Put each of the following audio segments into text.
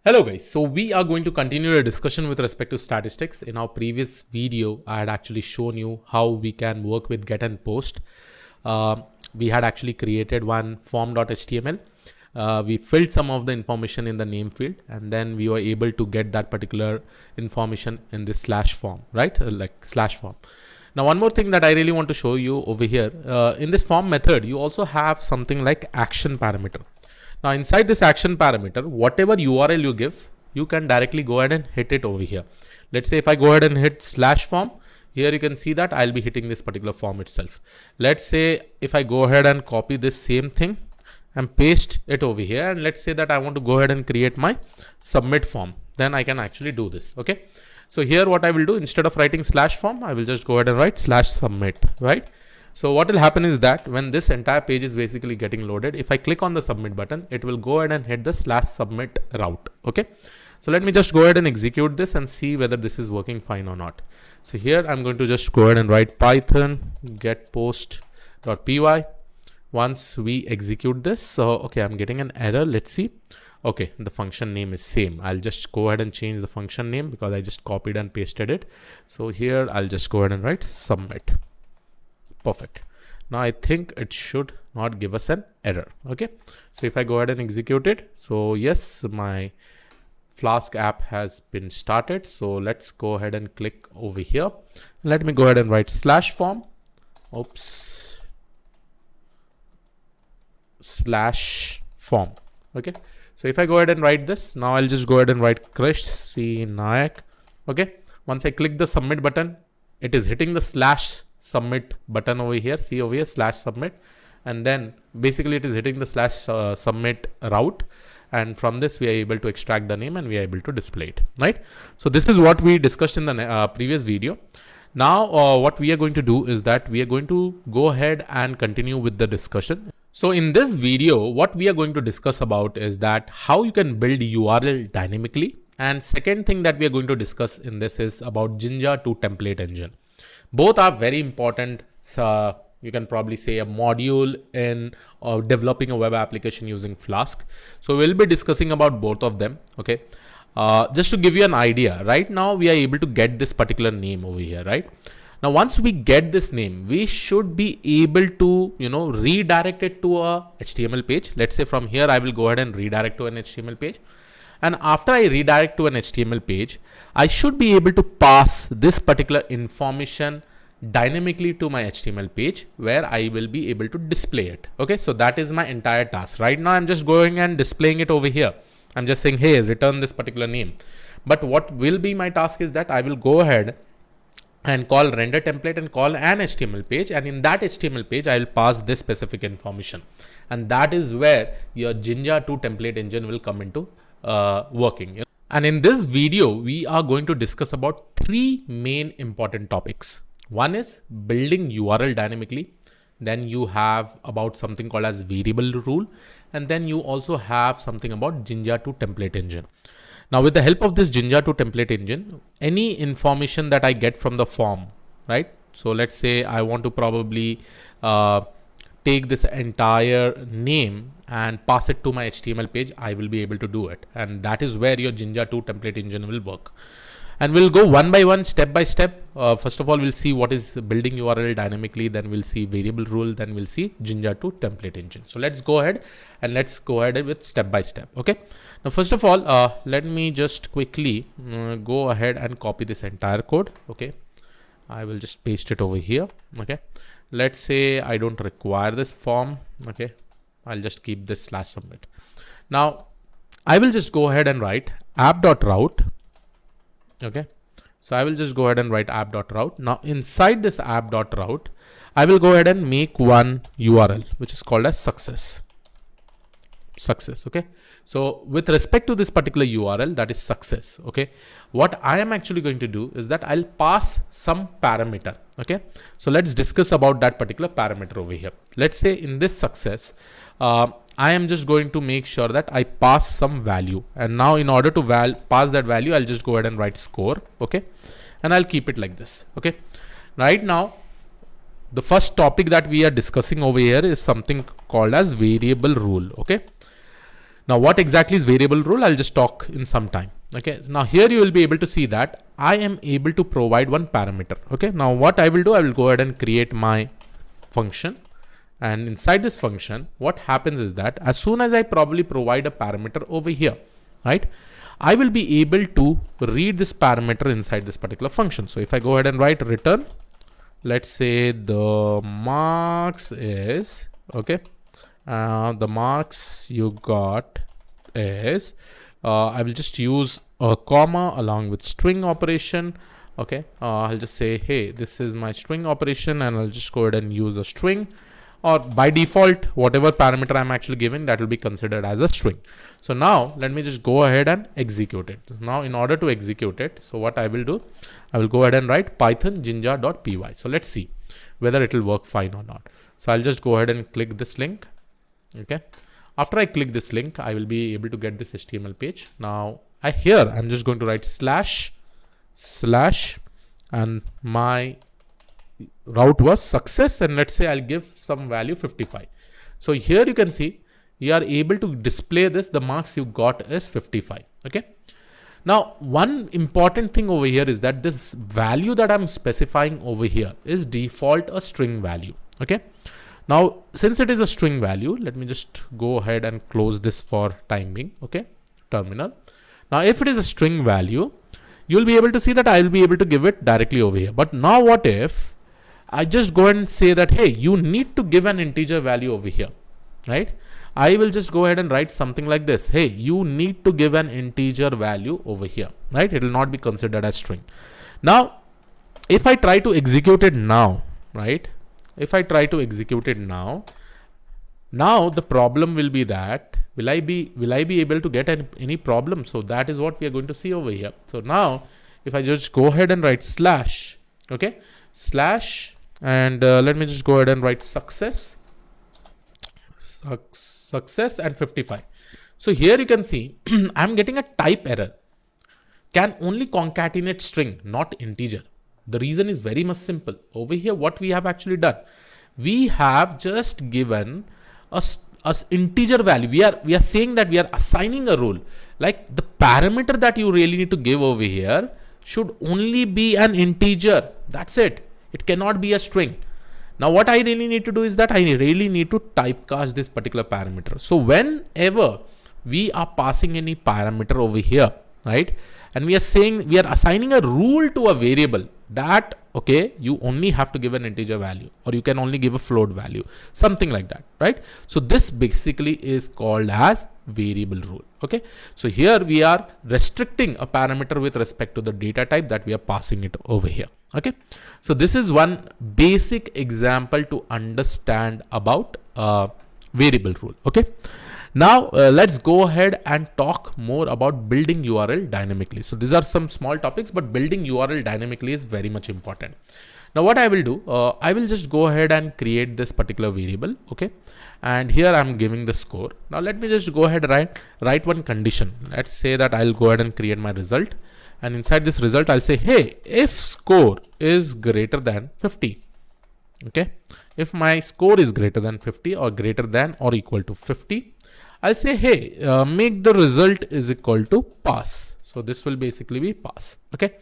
Hello guys, so we are going to continue a discussion with respect to statistics. In our previous video, I had actually shown you how we can work with get and post. We had actually created one form.html. We filled some of the information in the name field and then we were able to get that particular information in this slash form, right? Like slash form. Now, one more thing that I really want to show you over here, in this form method, you also have something like action parameter. Now inside this action parameter, whatever URL you give, you can directly go ahead and hit it over here. Let's say if I go ahead and hit slash form, here you can see that I'll be hitting this particular form itself. Let's say if I go ahead and copy this same thing and paste it over here, and let's say that I want to go ahead and create my submit form, then I can actually do this. Okay. So here what I will do, instead of writing slash form, I will just go ahead and write slash submit, right? So what will happen is that when this entire page is basically getting loaded, if I click on the submit button, it will go ahead and hit the slash submit route. Okay. So let me just go ahead and execute this and see whether this is working fine or not. So here I'm going to just go ahead and write Python get post.py. Once we execute this, so okay, I'm getting an error. Let's see. Okay, the function name is same. I'll just go ahead and change the function name because I just copied and pasted it. So here I'll just go ahead and write submit. Perfect. Now I think it should not give us an error. Okay. So if I go ahead and execute it, so yes, my Flask app has been started. So let's go ahead and click over here. Let me go ahead and write slash form. Oops. Slash form. Okay. So if I go ahead and write this, now I'll just go ahead and write Krish C Nayak. Okay. Once I click the submit button, it is hitting the slash submit button over here. See over here, slash submit, and then basically it is hitting the slash submit route, and from this we are able to extract the name and we are able to display it, right? So this is what we discussed in the previous video. Now what we are going to do is that we are going to go ahead and continue with the discussion. So in this video, what we are going to discuss about is that how you can build URL dynamically, and second thing that we are going to discuss in this is about Jinja to template engine. Both are very important. You can probably say a module in developing a web application using Flask. So we'll be discussing about both of them. Okay. Just to give you an idea, right now we are able to get this particular name over here, right? Now, once we get this name, we should be able to, redirect it to a HTML page. Let's say from here, I will go ahead and redirect to an HTML page. And after I redirect to an HTML page, I should be able to pass this particular information dynamically to my HTML page where I will be able to display it. Okay, so that is my entire task. Right now, I'm just going and displaying it over here. I'm just saying, hey, return this particular name. But what will be my task is that I will go ahead and call render template and call an HTML page. And in that HTML page, I will pass this specific information. And that is where your Jinja 2 template engine will come into working. And in this video, we are going to discuss about three main important topics. One is building URL dynamically. Then you have about something called as variable rule. And then you also have something about Jinja 2 template engine. Now with the help of this Jinja 2 template engine, any information that I get from the form, right? So let's say I want to probably take this entire name and pass it to my HTML page, I will be able to do it. And that is where your Jinja 2 template engine will work. And we'll go one by one, step by step. First of all, we'll see what is building URL dynamically. Then we'll see variable rule. Then we'll see Jinja 2 template engine. So let's go ahead and let's go ahead with step by step. Okay. Now, first of all, let me just quickly go ahead and copy this entire code. Okay. I will just paste it over here. Okay. Let's say I don't require this form. Okay. I'll just keep this slash submit. Now I will just go ahead and write app.route. Okay. So I will just go ahead and write app.route. Now inside this app.route, I will go ahead and make one URL, which is called as success. Okay. So with respect to this particular URL, that is success. Okay. What I am actually going to do is that I'll pass some parameter. Okay. So let's discuss about that particular parameter over here. Let's say in this success, I am just going to make sure that I pass some value. And now in order to pass that value, I'll just go ahead and write score. Okay. And I'll keep it like this. Okay. Right now, the first topic that we are discussing over here is something called as variable rule. Okay. Now, what exactly is variable rule? I'll just talk in some time. Okay. Now here you will be able to see that I am able to provide one parameter. Okay. Now what I will do, I will go ahead and create my function. And inside this function, what happens is that as soon as I probably provide a parameter over here, right, I will be able to read this parameter inside this particular function. So if I go ahead and write return, let's say the marks is, okay, the marks you got is, I will just use a comma along with string operation. Okay, I'll just say, hey, this is my string operation, and I'll just go ahead and use a string, or by default, whatever parameter I'm actually giving, that will be considered as a string. So now let me just go ahead and execute it. Now in order to execute it, so what I will do, I will go ahead and write python jinja.py. So let's see whether it will work fine or not. So I'll just go ahead and click this link. Okay. After I click this link, I will be able to get this HTML page. Now I'm just going to write slash and my route was success, and let's say I'll give some value 55. So here you can see you are able to display this, the marks you got is 55. Okay. Now one important thing over here is that this value that I'm specifying over here is default a string value. Okay. Now since it is a string value, let me just go ahead and close this for time being. Okay. Terminal. Now if it is a string value, you'll be able to see that I will be able to give it directly over here. But now what if I just go ahead and say that, hey, you need to give an integer value over here, right? I will just go ahead and write something like this. Hey, you need to give an integer value over here, right? It will not be considered as string. Now, if I try to execute it now, right? If I try to execute it now the problem will be that, will I be able to get any problem? So that is what we are going to see over here. So now if I just go ahead and write slash, okay, slash, and let me just go ahead and write success and 55. So here you can see I'm getting a type error. Can only concatenate string, not integer. The reason is very much simple. Over here, what we have actually done, we have just given a integer value. We are saying that we are assigning a rule. Like the parameter that you really need to give over here should only be an integer. That's it. It cannot be a string. Now what I really need to do is that I really need to typecast this particular parameter. So whenever we are passing any parameter over here, right, and we are saying we are assigning a rule to a variable, that, okay, you only have to give an integer value, or you can only give a float value, something like that, right? So this basically is called as variable rule. Okay. So here we are restricting a parameter with respect to the data type that we are passing it over here. Okay. So this is one basic example to understand about variable rule. Okay. Now let's go ahead and talk more about building URL dynamically. So these are some small topics, but building URL dynamically is very much important. Now what I will do, I will just go ahead and create this particular variable. Okay. And here I'm giving the score. Now let me just go ahead and write one condition. Let's say that I'll go ahead and create my result. And inside this result, I'll say, hey, if score is greater than 50. Okay. If my score is greater than 50 or greater than or equal to 50, I'll say, hey, make the result is equal to pass. So this will basically be pass. Okay.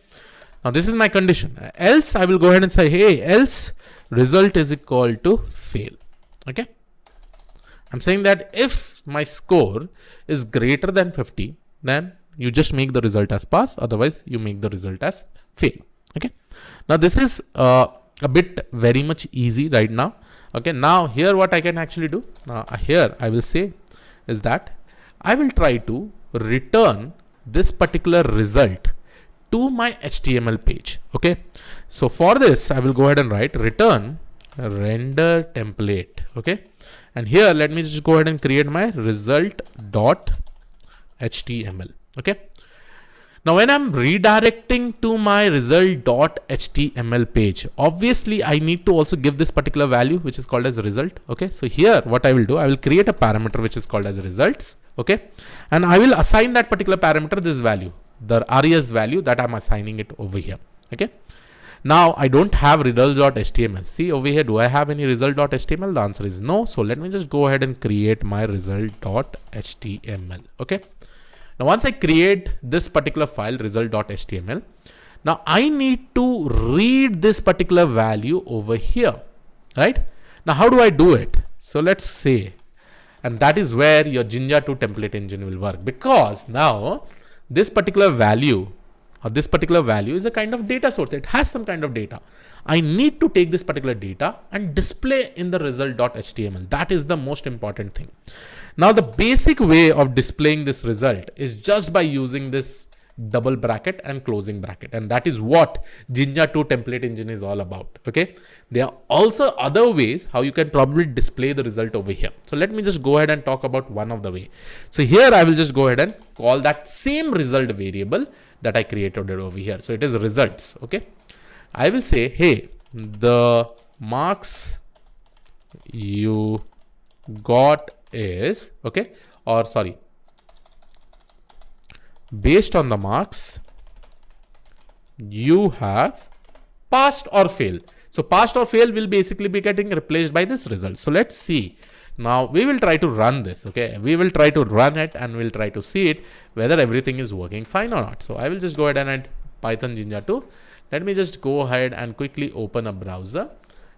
Now this is my condition. Else I will go ahead and say, hey, else result is equal to fail. Okay. I'm saying that if my score is greater than 50, then you just make the result as pass. Otherwise you make the result as fail. Okay. Now this is a bit very much easy right now. Okay. Now here what I can actually do, here I will say is that I will try to return this particular result to my HTML page. Okay. So for this, I will go ahead and write return render template. Okay. And here, let me just go ahead and create my result.html. Okay. Now, when I'm redirecting to my result.html page, obviously I need to also give this particular value, which is called as result. Okay. So here, what I will do, I will create a parameter which is called as results. Okay. And I will assign that particular parameter this value, the res value that I'm assigning it over here. Okay. Now I don't have results.html. See over here, do I have any result.html? The answer is no. So let me just go ahead and create my result.html. Okay. Now once I create this particular file result.html, now I need to read this particular value over here, right? Now how do I do it? So let's say, and that is where your Jinja 2 template engine will work, because now this particular value is a kind of data source. It has some kind of data. I need to take this particular data and display in the result.html. That is the most important thing. Now the basic way of displaying this result is just by using this double bracket and closing bracket, and that is what Jinja 2 template engine is all about. Okay, there are also other ways how you can probably display the result over here. So let me just go ahead and talk about one of the way. So here I will just go ahead and call that same result variable that I created over here. So it is results. Okay, I will say, hey, the marks you got is, okay, or sorry, based on the marks you have passed or failed. So passed or failed will basically be getting replaced by this result. So let's see. Now we will try to run this. Okay, we will try to run it and we'll try to see it whether everything is working fine or not. So I will just go ahead and add Python Jinja 2. Let me just go ahead and quickly open a browser,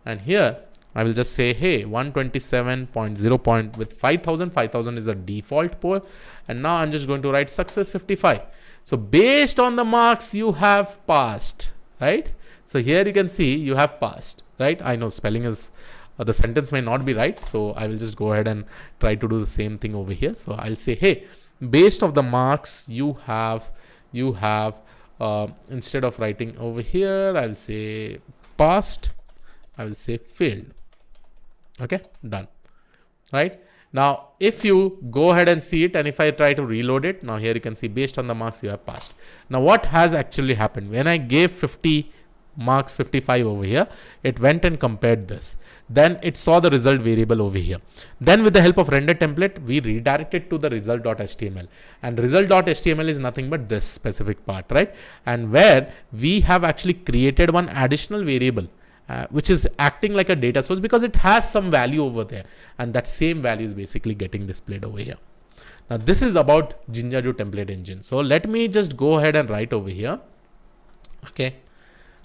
and here I will just say, hey, 127.0 with 5000 is a default port, and now I'm just going to write success 55. So based on the marks you have passed, right? So here you can see you have passed, right? I know spelling is the sentence may not be right, so I will just go ahead and try to do the same thing over here. So I'll say, hey, based of the marks you have instead of writing over here, I'll say passed, I will say failed. Okay, done. Right now, if you go ahead and see it, and if I try to reload it, now here you can see based on the marks you have passed. Now what has actually happened? When I gave 50 marks 55 over here, it went and compared this, then it saw the result variable over here. Then with the help of render template, we redirected to the result.html, and result.html is nothing but this specific part, right? And where we have actually created one additional variable which is acting like a data source, because it has some value over there, and that same value is basically getting displayed over here. Now this is about Jinja 2 template engine. So let me just go ahead and write over here. Okay,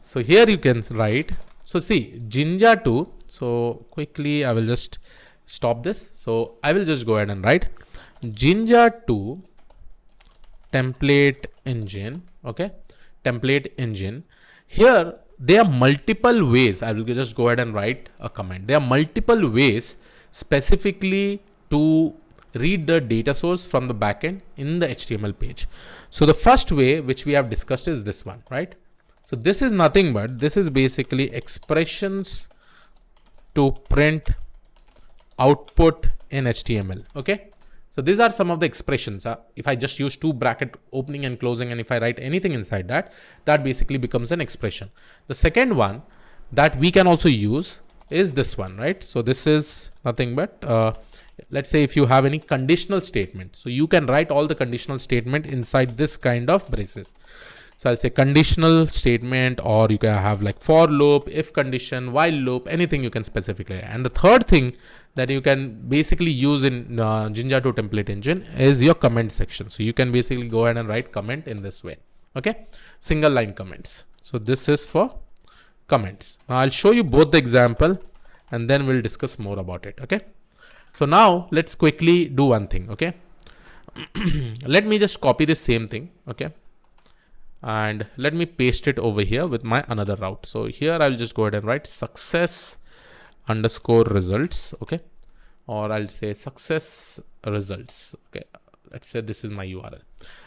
so here you can write, so see Jinja 2. So quickly I will just stop this. So I will just go ahead and write Jinja 2 template engine. Okay, template engine. Here there are multiple ways. I will just go ahead and write a comment. There are multiple ways specifically to read the data source from the backend in the HTML page. So the first way which we have discussed is this one, right? So this is nothing but, this is basically expressions to print output in HTML. Okay, so these are some of the expressions. If I just use two bracket opening and closing, and if I write anything inside that, that basically becomes an expression. The second one that we can also use is this one, right? So this is nothing but, let's say if you have any conditional statement, so you can write all the conditional statement inside this kind of braces. So I'll say conditional statement, or you can have like for loop, if condition, while loop, anything you can specifically. And the third thing that you can basically use in Jinja 2 template engine is your comment section. So you can basically go ahead and write comment in this way. Okay, single line comments. So this is for comments. Now I'll show you both the example, and then we'll discuss more about it. Okay, so now let's quickly do one thing. Okay, let me just copy the same thing. Okay, and let me paste it over here with my another route. So here I'll just go ahead and write success underscore results. Okay, or I'll say success results. Okay, let's say this is my URL,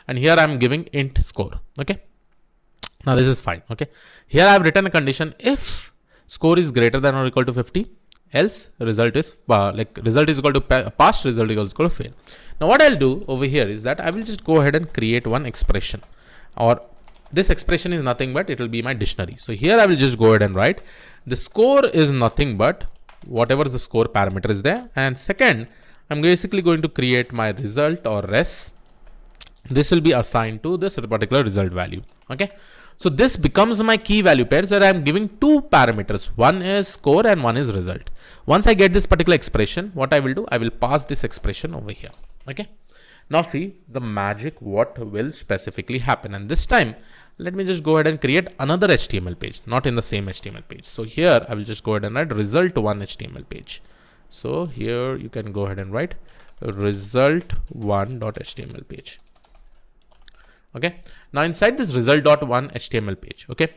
and here I'm giving int score. Okay, now this is fine. Okay, here I've written a condition: if score is greater than or equal to 50, else result is result is equal to pass, result is equal to fail. Now what I'll do over here is that I will just go ahead and create one expression, or this expression is nothing but it will be my dictionary. So here I will just go ahead and write the score is nothing but whatever the score parameter is there. And second, I'm basically going to create my result or res. this will be assigned to this particular result value. Okay. So this becomes my key value pairs where I'm giving two parameters. One is score and one is result. Once I get this particular expression, what I will do, I will pass this expression over here. Okay. Now see the magic, what will specifically happen. And this time, let me just go ahead and create another HTML page, not in the same HTML page. So here I will just go ahead and write result1 HTML page. So here you can go ahead and write result1.html page. Okay. Now inside this result.1 HTML page. Okay.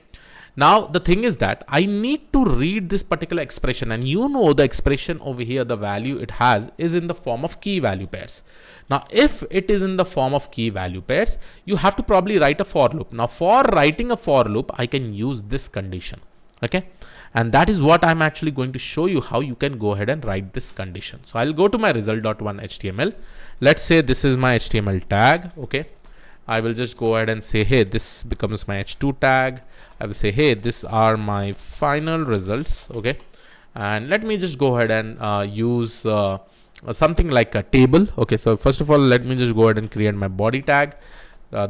Now the thing is that I need to read this particular expression, and you know the expression over here, the value it has is in the form of key value pairs. Now if it is in the form of key value pairs, you have to probably write a for loop. Now for writing a for loop, I can use this condition. Okay. And that is what I'm actually going to show you, how you can go ahead and write this condition. So I'll go to my result.1 HTML. Let's say this is my HTML tag. Okay. I will just go ahead and say, hey, this becomes my h2 tag. I will say, hey, these are my final results. Okay. And let me just go ahead and use something like a table. Okay. So first of all, let me just go ahead and create my body tag.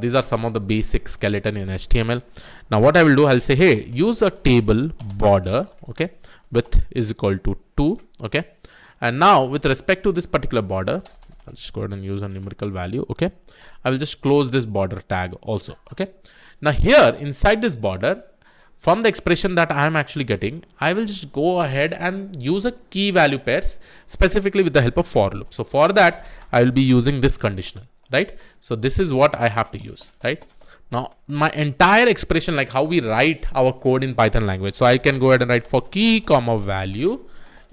These are some of the basic skeleton in HTML. Now what I will do, I'll say, hey, use a table border. Okay. Width is equal to 2. Okay. And now with respect to this particular border, I'll just go ahead and use a numerical value. Okay. I will just close this border tag also. Okay. Now here inside this border, from the expression that I am actually getting, I will just go ahead and use a key value pairs specifically with the help of for loop. So for that, I will be using this conditional, right? So this is what I have to use, right? Now my entire expression, like how we write our code in Python language. So I can go ahead and write for key comma value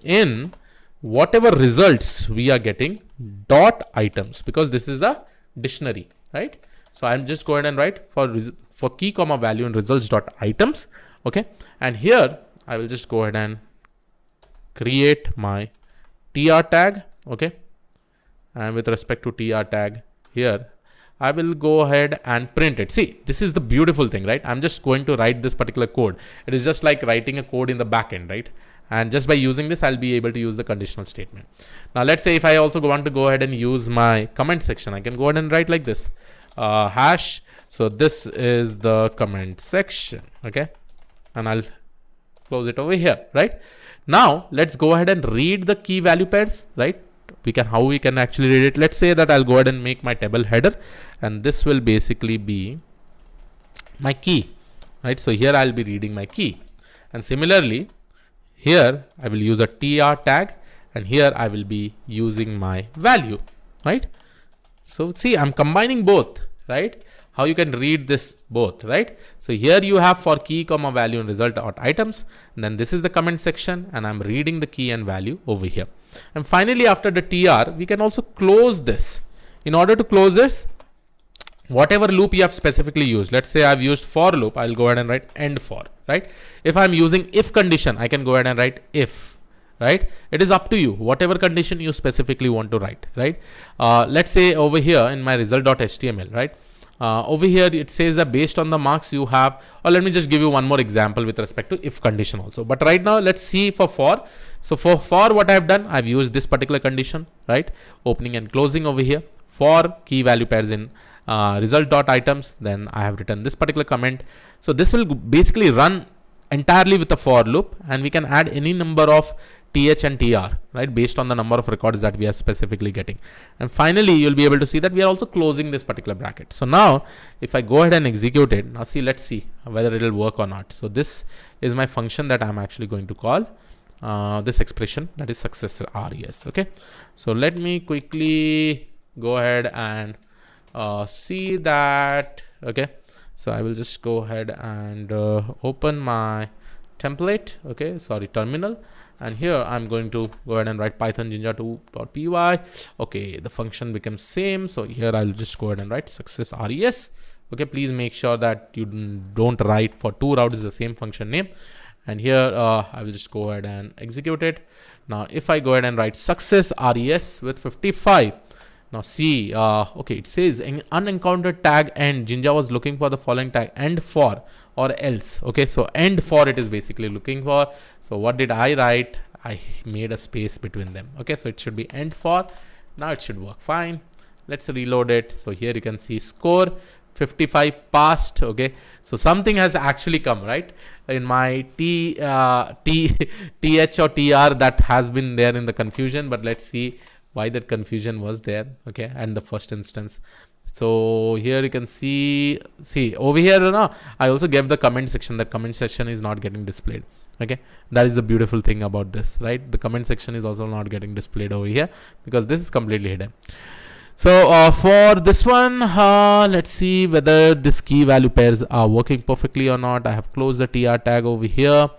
in whatever results we are getting dot items, because this is a dictionary, right? So I'm just go ahead and write for key comma value in results dot items. Okay. And here I will just go ahead and create my tr tag. Okay. And with respect to tr tag here, I will go ahead and print it. See, this is the beautiful thing, right? I'm just going to write this particular code. It is just like writing a code in the backend, right? And just by using this, I'll be able to use the conditional statement. Now, let's say if I also want to go ahead and use my comment section, I can go ahead and write like this, hash. So this is the comment section. Okay. And I'll close it over here, right? Now, let's go ahead and read the key value pairs, right? How we can actually read it. Let's say that I'll go ahead and make my table header, and this will basically be my key, right? So here I'll be reading my key. And similarly, here I will use a tr tag, and here I will be using my value, right? So see, I'm combining both, right? How you can read this both, right? So here you have for key comma value and result dot items, and then this is the comment section, and I'm reading the key and value over here. And finally, after the tr, we can also close this. In order to close this, whatever loop you have specifically used, let's say I've used for loop, I'll go ahead and write end for, right? If I'm using if condition, I can go ahead and write if, right? It is up to you, whatever condition you specifically want to write, right? Let's say over here in my result.html, right? Over here it says that based on the marks you have, or let me just give you one more example with respect to if condition also. But right now let's see for for. So for what I've done, I've used this particular condition, right? Opening and closing over here for key value pairs in result dot items. Then I have written this particular comment. So this will basically run entirely with a for loop, and we can add any number of th and tr, right, based on the number of records that we are specifically getting. And finally, you'll be able to see that we are also closing this particular bracket. So now if I go ahead and execute it, now see, let's see whether it will work or not. So this is my function that I'm actually going to call this expression, that is success res. Okay. So let me quickly go ahead and see that. Okay. So I will just go ahead and open my template. Okay. Sorry, terminal. And here I'm going to go ahead and write Python jinja2.py. Okay, the function becomes same. So here I'll just go ahead and write success res. Okay, please make sure that you don't write for two routes the same function name. And here I will just go ahead and execute it. Now, if I go ahead and write success res with 55. Now see, okay, it says an unencountered tag and Jinja was looking for the following tag and for or else. Okay, so and for it is basically looking for. So what did I write? I made a space between them. Okay, so it should be and for. Now it should work fine. Let's reload it. So here you can see score 55 passed. Okay, so something has actually come, right? In my th or tr, that has been there in the confusion, but let's see why that confusion was there. Okay, and the first instance. So here you can see over here, I also gave the comment section. That comment section is not getting displayed. Okay, that is the beautiful thing about this, right? The comment section is also not getting displayed over here because this is completely hidden. So for this one, let's see whether this key value pairs are working perfectly or not. I have closed the tr tag over here.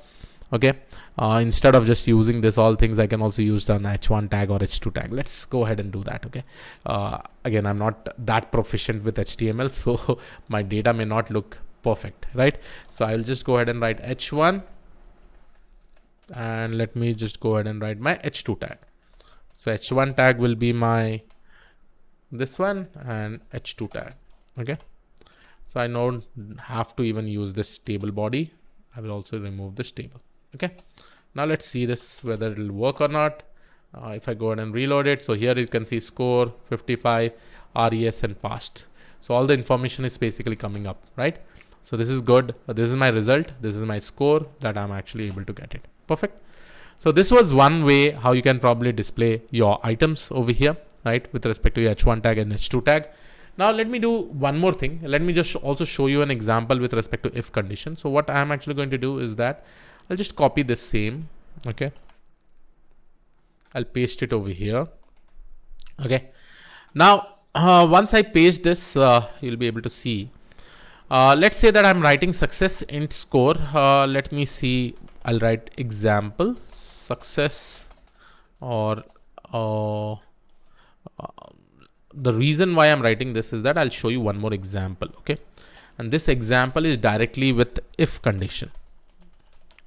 Okay, instead of just using this all things, I can also use an h1 tag or h2 tag. Let's go ahead and do that. Okay, again, I'm not that proficient with HTML, so my data may not look perfect, right? So I'll just go ahead and write h1, and let me just go ahead and write my h2 tag. So h1 tag will be my this one, and h2 tag. Okay, so I don't have to even use this table body. I will also remove this table. Okay, now let's see this whether it will work or not. If I go ahead and reload it, so here you can see score 55, res, and passed. So all the information is basically coming up, right? So this is good. This is my result. This is my score that I'm actually able to get it. Perfect. So this was one way how you can probably display your items over here, right, with respect to your h1 tag and h2 tag. Now let me do one more thing. Let me just also show you an example with respect to if condition. So what I'm actually going to do is that I'll just copy this same. Okay, I'll paste it over here. Okay, now once I paste this, you'll be able to see. Let's say that I'm writing success int score. Let me see. I'll write example success, or the reason why I'm writing this is that I'll show you one more example. Okay, and this example is directly with if condition.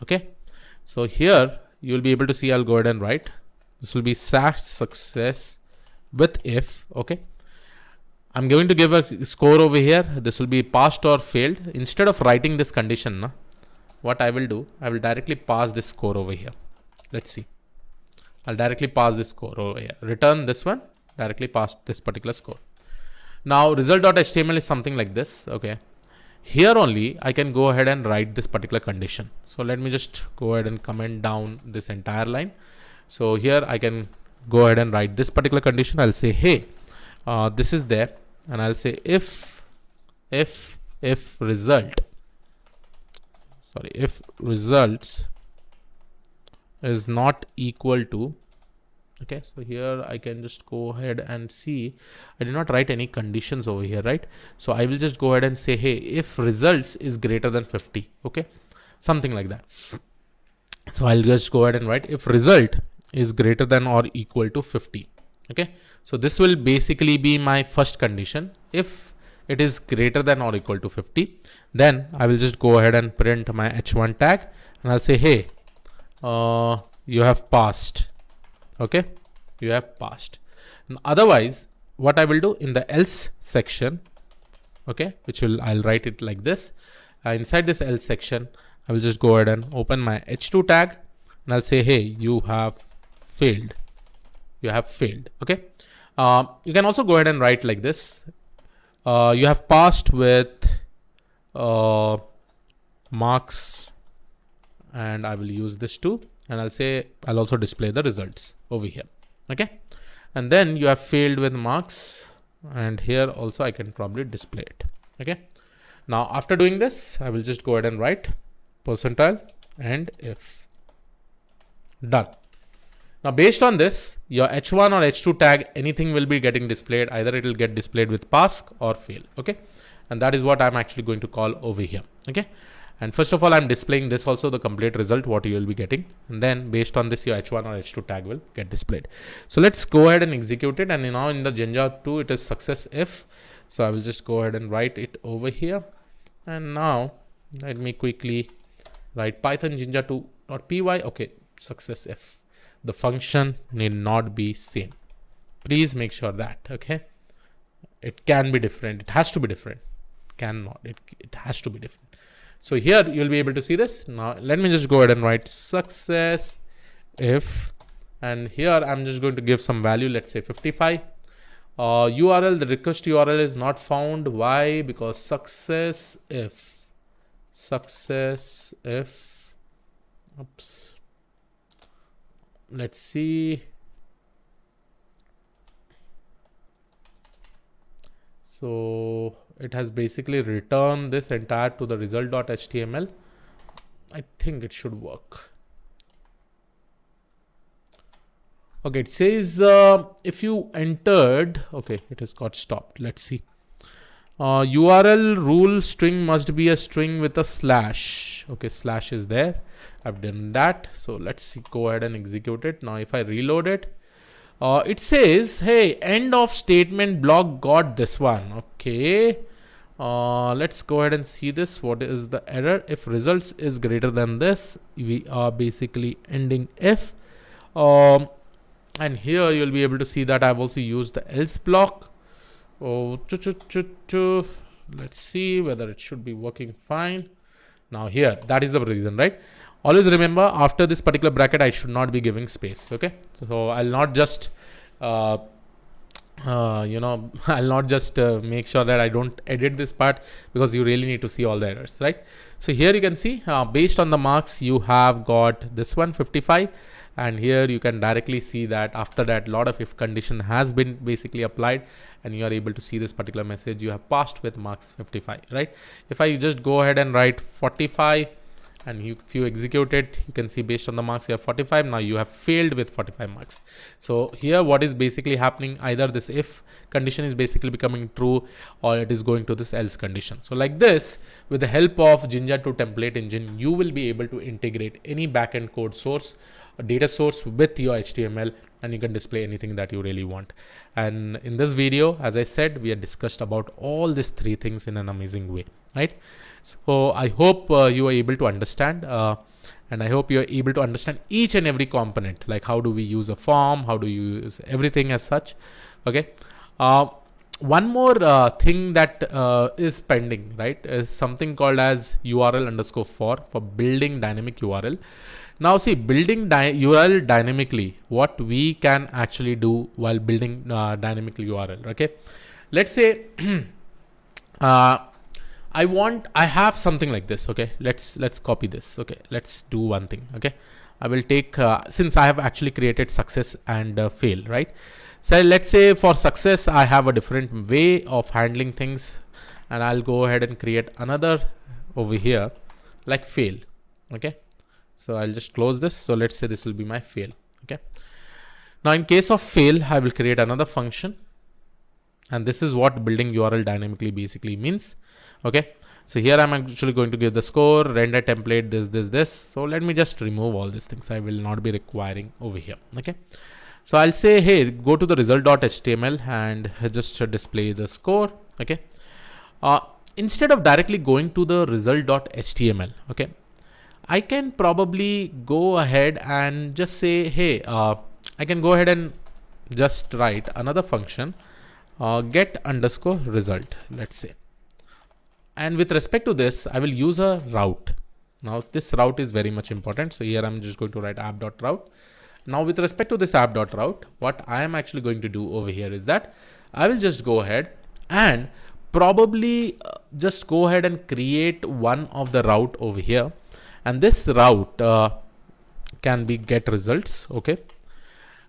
Okay, so here you'll be able to see. I'll go ahead and write this will be success with if. Okay, I'm going to give a score over here. This will be passed or failed. Instead of writing this condition, what I will do, I will directly pass this score over here. Let's see. I'll directly pass this score over here. Return this one, directly pass this particular score. Now result.html is something like this. Okay, here only I can go ahead and write this particular condition. So let me just go ahead and comment down this entire line. So here I can go ahead and write this particular condition. I'll say, hey, this is there, and I'll say if results is not equal to. Okay, so here I can just go ahead and see. I did not write any conditions over here, right? So I will just go ahead and say, hey, if results is greater than 50. Okay, something like that. So I'll just go ahead and write if result is greater than or equal to 50. Okay, so this will basically be my first condition. If it is greater than or equal to 50, then I will just go ahead and print my h1 tag, and I'll say, hey, you have passed. Okay, you have passed. And otherwise, what I will do in the else section, okay, I'll write it like this. Inside this else section, I will just go ahead and open my h2 tag, and I'll say, hey, you have failed. You have failed. Okay, you can also go ahead and write like this. You have passed with marks, and I will use this too, and I'll say I'll also display the results over here. Okay, and then you have failed with marks, and here also I can probably display it. Okay, now after doing this, I will just go ahead and write percentile and if. Done. Now based on this, your h1 or h2 tag, anything will be getting displayed. Either it will get displayed with pass or fail. Okay, and that is what I'm actually going to call over here. Okay, and first of all, I'm displaying this also, the complete result, what you will be getting, and then based on this, your h1 or h2 tag will get displayed. So let's go ahead and execute it. And now in the Jinja 2, it is success if. So I will just go ahead and write it over here. And now let me quickly write Python jinja2.py. Okay, success if. The function need not be same. Please make sure that. Okay, it can be different. It has to be different. Cannot. It has to be different. So here you'll be able to see this. Now let me just go ahead and write success if, and here I'm just going to give some value. Let's say 55. URL, the request URL is not found. Why? Because success if, oops, let's see. So it has basically returned this entire to the result.html. I think it should work. Okay, it says if you entered, okay, it has got stopped. Let's see. URL rule string must be a string with a slash. Okay, slash is there. I've done that. So let's see, go ahead and execute it. Now, if I reload it, it says, hey, end of statement block got this one. Okay. Let's go ahead and see this. What is the error? If results is greater than this, we are basically ending if. And here you'll be able to see that I've also used the else block. Let's see whether it should be working fine. Now here, that is the reason, right? Always remember, after this particular bracket, I should not be giving space. Okay, so I'll not just I'll not just make sure that I don't edit this part, because you really need to see all the errors, right? So here you can see based on the marks, you have got this one 55. And here you can directly see that after that, lot of if condition has been basically applied, and you are able to see this particular message you have passed with marks 55, right? If I just go ahead and write 45, and if you execute it, you can see based on the marks you have 45. Now you have failed with 45 marks. So here what is basically happening, either this if condition is basically becoming true, or it is going to this else condition. So like this, with the help of Jinja 2 template engine, you will be able to integrate any backend code source, a data source with your HTML, and you can display anything that you really want. And in this video, as I said, we have discussed about all these three things in an amazing way, right? So I hope you are able to understand, and I hope you are able to understand each and every component, like how do we use a form, how do you use everything as such. Okay. One more thing that is pending, right, is something called as URL_for building dynamic URL. Now see, building URL dynamically, what we can actually do while building dynamic URL. Okay, let's say I have something like this. Okay, let's copy this. Okay, let's do one thing. Okay, I will take since I have actually created success and fail, right? So let's say for success, I have a different way of handling things, and I'll go ahead and create another over here like fail. Okay, so I'll just close this. So let's say this will be my fail. Okay, now in case of fail, I will create another function, and this is what building URL dynamically basically means. Okay, so here I'm actually going to give the score, render template, this. So let me just remove all these things. I will not be requiring over here. Okay, so I'll say, hey, go to the result.html and just display the score. Okay, instead of directly going to the result.html, okay, I can probably go ahead and just say, hey, I can go ahead and just write another function, get_result, let's say. And with respect to this, I will use a route. Now this route is very much important. So here I'm just going to write app.route. Now with respect to this app.route, what I am actually going to do over here is that I will just go ahead and probably just go ahead and create one of the route over here. And this route can be get results. Okay.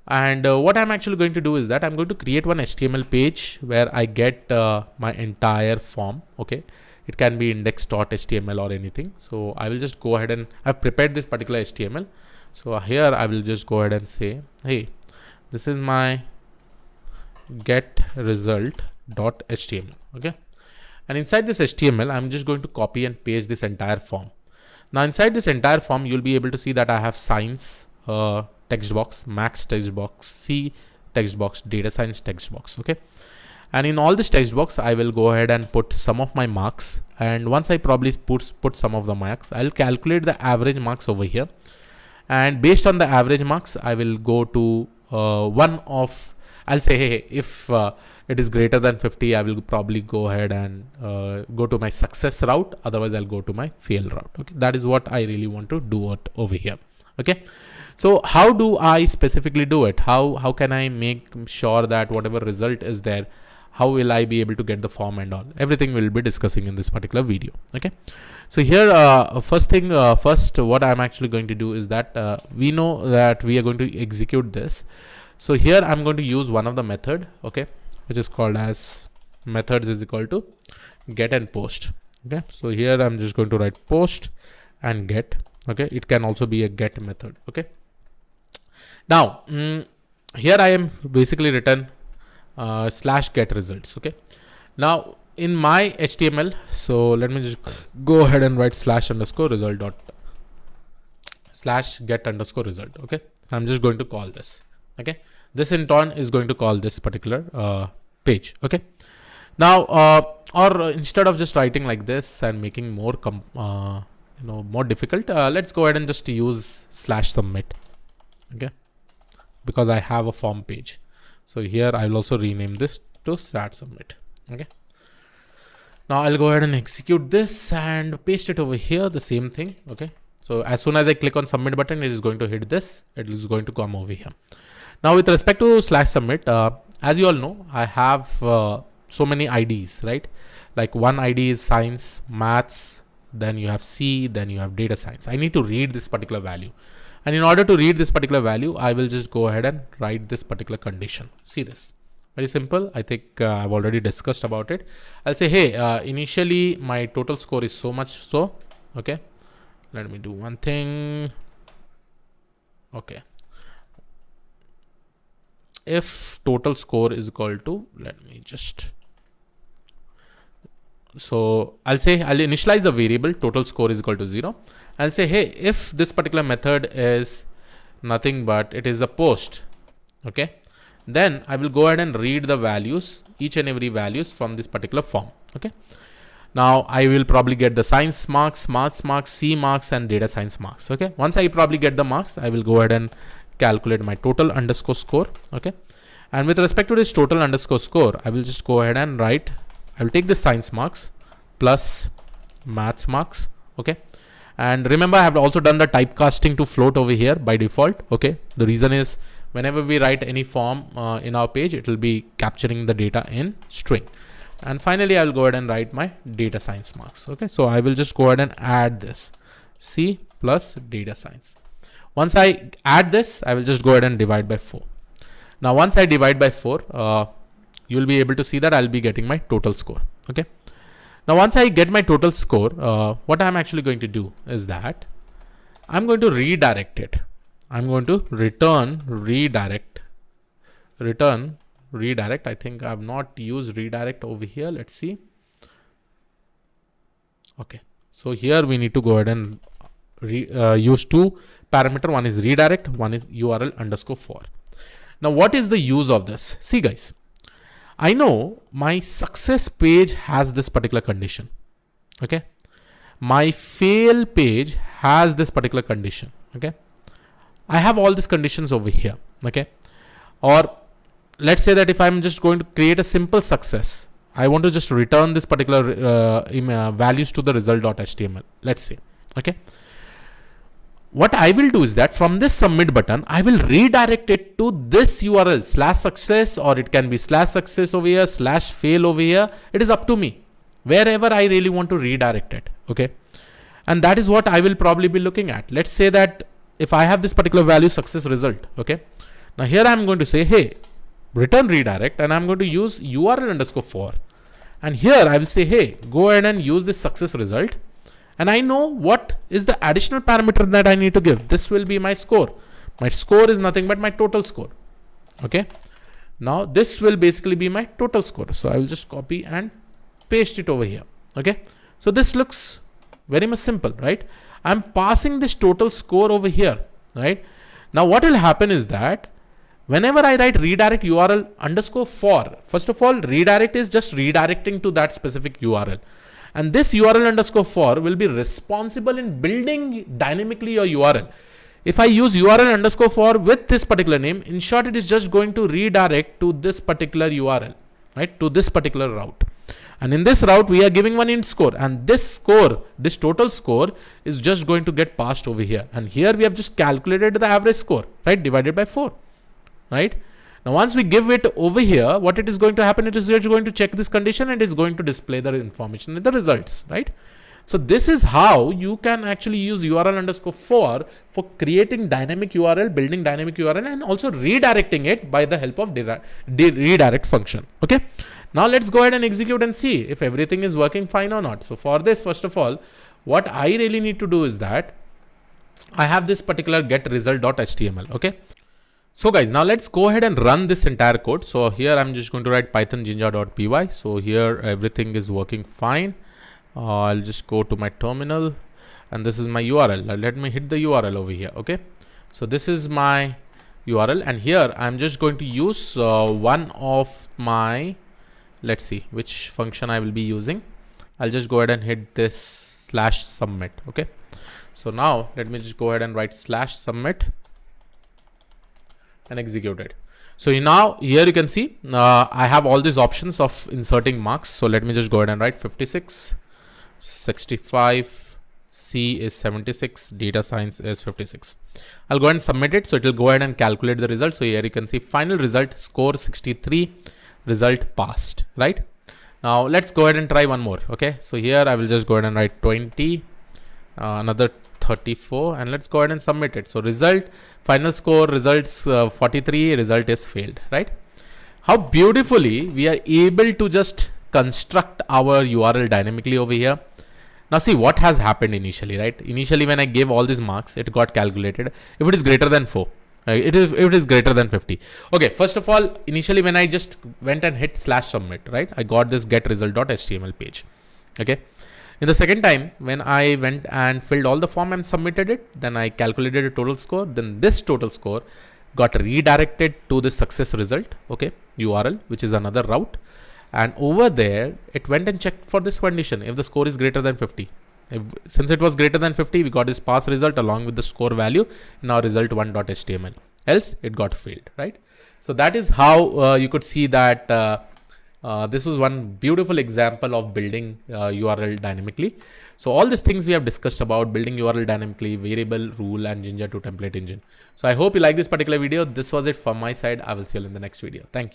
And what I'm actually going to do is that I'm going to create one HTML page where I get my entire form. Okay. It can be index.html or anything. So I will just go ahead and I've prepared this particular HTML. So here I will just go ahead and say, hey, this is my get result.html. Okay. And inside this HTML, I'm just going to copy and paste this entire form. Now inside this entire form, you'll be able to see that I have science text box, max text box, C text box, data science text box. Okay. And in all this text box, I will go ahead and put some of my marks. And once I probably put some of the marks, I'll calculate the average marks over here. And based on the average marks, I will go to I'll say, hey, if it is greater than 50, I will probably go ahead and go to my success route. Otherwise, I'll go to my fail route. Okay, that is what I really want to do over here. Okay, So how do I specifically do it? How can I make sure that whatever result is there, how will I be able to get the form and all? Everything we'll be discussing in this particular video. Okay. So here, first, what I'm actually going to do is that we know that we are going to execute this. So here I'm going to use one of the method, okay, which is called as methods is equal to get and post. Okay. So here I'm just going to write post and get. Okay. It can also be a get method. Okay. Now, here I am basically written slash get results. Okay. Now in my HTML, so let me just go ahead and write slash underscore result dot slash get underscore result. Okay. I'm just going to call this. Okay. This in turn is going to call this particular page. Okay. Now, or instead of just writing like this and making more more difficult, let's go ahead and just use slash submit. Okay. Because I have a form page. So here I will also rename this to slash submit. Okay. Now I'll go ahead and execute this and paste it over here, the same thing. Okay. So as soon as I click on submit button, it is going to hit this. It is going to come over here. Now with respect to slash submit, as you all know, I have so many IDs, right? Like one ID is science, maths, then you have C, then you have data science. I need to read this particular value. And in order to read this particular value, I will just go ahead and write this particular condition. See this. Very simple. I think I've already discussed about it. I'll say, hey, initially my total score is so much. So, okay, let me do one thing. Okay. If total score is equal to, let me just, so I'll say I'll initialize a variable total score is equal to 0. I'll say, hey, if this particular method is nothing but it is a post. Okay. Then I will go ahead and read the values, each and every values from this particular form. Okay. Now I will probably get the science marks, maths marks, C marks, and data science marks. Okay. Once I probably get the marks, I will go ahead and calculate my total underscore score. Okay. And with respect to this total underscore score, I will just go ahead and write, I will take the science marks plus maths marks. Okay. And remember, I have also done the typecasting to float over here by default. Okay. The reason is whenever we write any form in our page, it will be capturing the data in string. And finally, I will go ahead and write my data science marks. Okay. So I will just go ahead and add this C plus data science. Once I add this, I will just go ahead and divide by 4. Now, once I divide by 4, you will be able to see that I'll be getting my total score. Okay. Now, once I get my total score, what I'm actually going to do is that I'm going to redirect it. I'm going to return redirect. I think I've not used redirect over here. Let's see. Okay. So here we need to go ahead and use two parameter. One is redirect, one is URL underscore for. Now, what is the use of this? See guys, I know my success page has this particular condition. Okay. My fail page has this particular condition. Okay. I have all these conditions over here. Okay. Or let's say that if I'm just going to create a simple success, I want to just return this particular values to the result.html. Let's say, okay. What I will do is that from this submit button, I will redirect it to this URL slash success, or it can be slash success over here, slash fail over here. It is up to me wherever I really want to redirect it. Okay. And that is what I will probably be looking at. Let's say that if I have this particular value success result. Okay. Now here I'm going to say, hey, return redirect, and I'm going to use URL underscore for. And here I will say, hey, go ahead and use this success result. And I know what is the additional parameter that I need to give. This will be my score. My score is nothing but my total score. Okay. Now this will basically be my total score. So I will just copy and paste it over here. Okay. So this looks very much simple, right? I'm passing this total score over here, right? Now what will happen is that whenever I write redirect URL underscore for, first of all, redirect is just redirecting to that specific URL. And this URL underscore for will be responsible in building dynamically your URL. If I use URL underscore for with this particular name, in short, it is just going to redirect to this particular URL, right? To this particular route. And in this route, we are giving one int score, and this score, this total score is just going to get passed over here. And here we have just calculated the average score, right? Divided by 4, right? Now, once we give it over here, what it is going to happen, it is just going to check this condition and is going to display the information in the results, right? So this is how you can actually use URL underscore for creating dynamic URL, building dynamic URL, and also redirecting it by the help of redirect function. Okay. Now let's go ahead and execute and see if everything is working fine or not. So for this, first of all, what I really need to do is that I have this particular get result.html. Okay. So guys, now let's go ahead and run this entire code. So here I'm just going to write python jinja.py. So here everything is working fine. I'll just go to my terminal, and this is my URL. Now let me hit the URL over here. Okay. So this is my URL, and here I'm just going to use one of my, let's see which function I will be using. I'll just go ahead and hit this /submit. Okay. So now let me just go ahead and write /submit and execute it. So now here you can see I have all these options of inserting marks. So let me just go ahead and write 56, 65, C is 76, data science is 56. I'll go ahead and submit it. So it will go ahead and calculate the result. So here you can see final result score 63, result passed, right? Now let's go ahead and try one more. Okay. So here I will just go ahead and write 20, another 34, and let's go ahead and submit it. So result, final score, results 43, result is failed, right? How beautifully we are able to just construct our URL dynamically over here. Now see what has happened initially, right? Initially when I gave all these marks, it got calculated. If it is greater than 4, it is greater than 50. Okay, first of all, initially when I just went and hit /submit, right, I got this get result.html page. Okay. In the second time, when I went and filled all the form and submitted it, then I calculated a total score. Then this total score got redirected to the success result, okay, URL, which is another route. And over there, it went and checked for this condition if the score is greater than 50. Since it was greater than 50, we got this pass result along with the score value in our result1.html. Else, it got failed, right? So that is how you could see that this was one beautiful example of building URL dynamically. So all these things we have discussed about building URL dynamically, variable, rule, and Jinja 2 template engine. So I hope you like this particular video. This was it from my side. I will see you in the next video. Thank you.